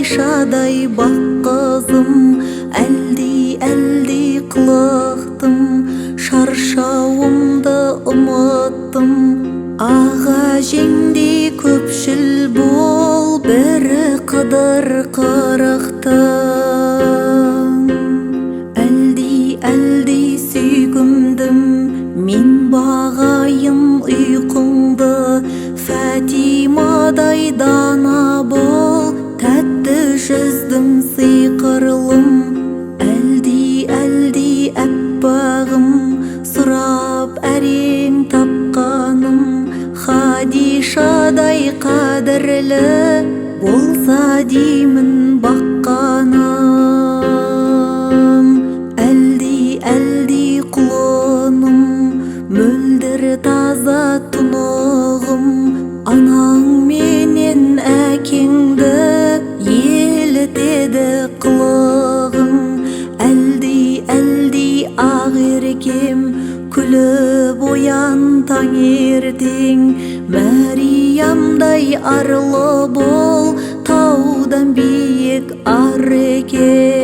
Хадишадай бақ қызым, әлди қылықтым, шаршауымды ұмыттым. Аға жеңдей көпшіл бол, бірі қыдыр қырықтың. Әлди сүйгімдім, мен бағайын ұйқыңды. Фатимадай дана бол, тәтті жүздің сиқырлым. Әлди әппағым, сұрап әрең тапқаным. Хадишадай қадірлі болса деймін баққаным. Әлди құлыным, мөлдір таза тұнығым. Анаң менен әкеңді елітеді қылығың. Әлди ақ еркем, күліп оян таң ертең. Мәриямдай арлы бол, таудан биік ар екен.